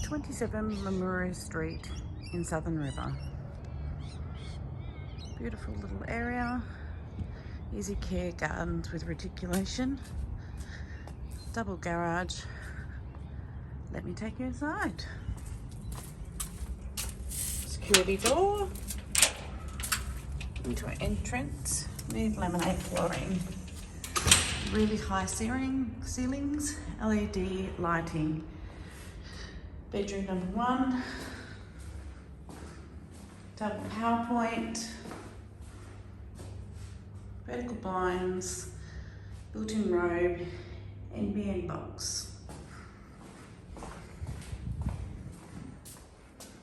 27 Memuru Street in Southern River. Beautiful little area, easy care gardens with reticulation, double garage. Let me take you inside. Security door into an entrance with laminate flooring, really high ceilings, LED lighting. Bedroom number 1, double power point, vertical blinds, built-in robe, NBN box.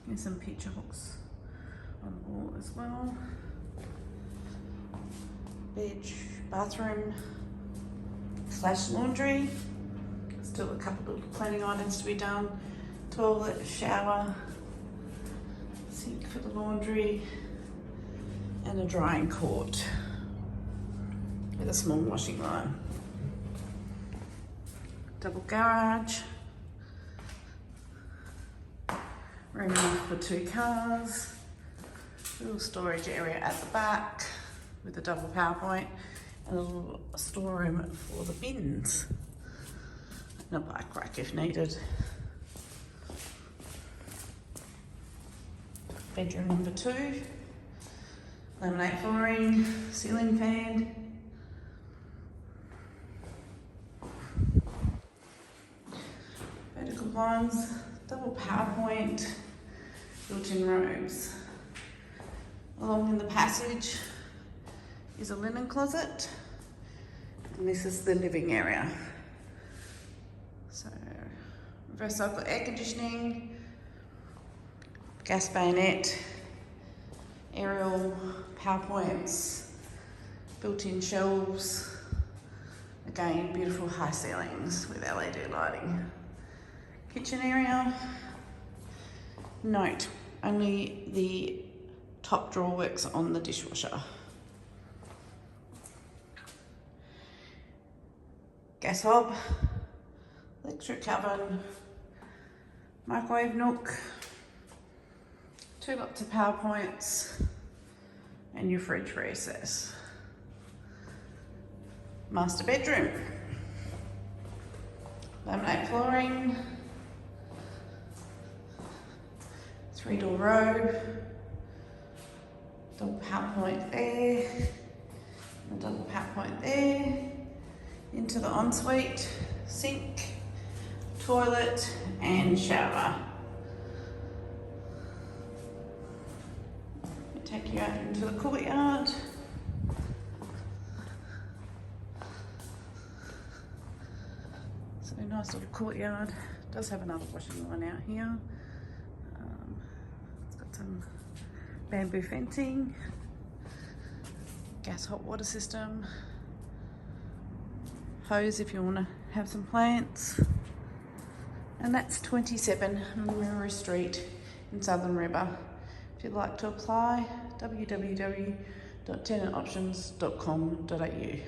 There's some picture hooks on the wall as well. Bathroom / laundry. Still a couple of cleaning items to be done. Toilet, shower, sink for the laundry, and a drying court with a small washing line. Double garage, room enough for 2 cars, little storage area at the back with a double power point, and a little storeroom for the bins, and a bike rack if needed. Bedroom number 2, laminate flooring, ceiling fan, vertical blinds, double power point, built-in robes. Along in the passage is a linen closet, and this is the living area. So, reverse cycle air conditioning, gas bayonet, aerial power points, built-in shelves. Again, beautiful high ceilings with LED lighting. Kitchen area. Note, only the top drawer works on the dishwasher. Gas hob, electric oven, microwave nook, 2 lots of power points, and your fridge recess. Master bedroom. Laminate flooring, 3-door robe, double power point there, and a double power point there, into the ensuite, sink, toilet, and shower. Take you out into the courtyard. So nice little courtyard. Does have another washing line out here. It's got some bamboo fencing, gas hot water system, hose if you want to have some plants. And that's 27 Memuru Street in Southern River. If you'd like to apply, www.tenantoptions.com.au.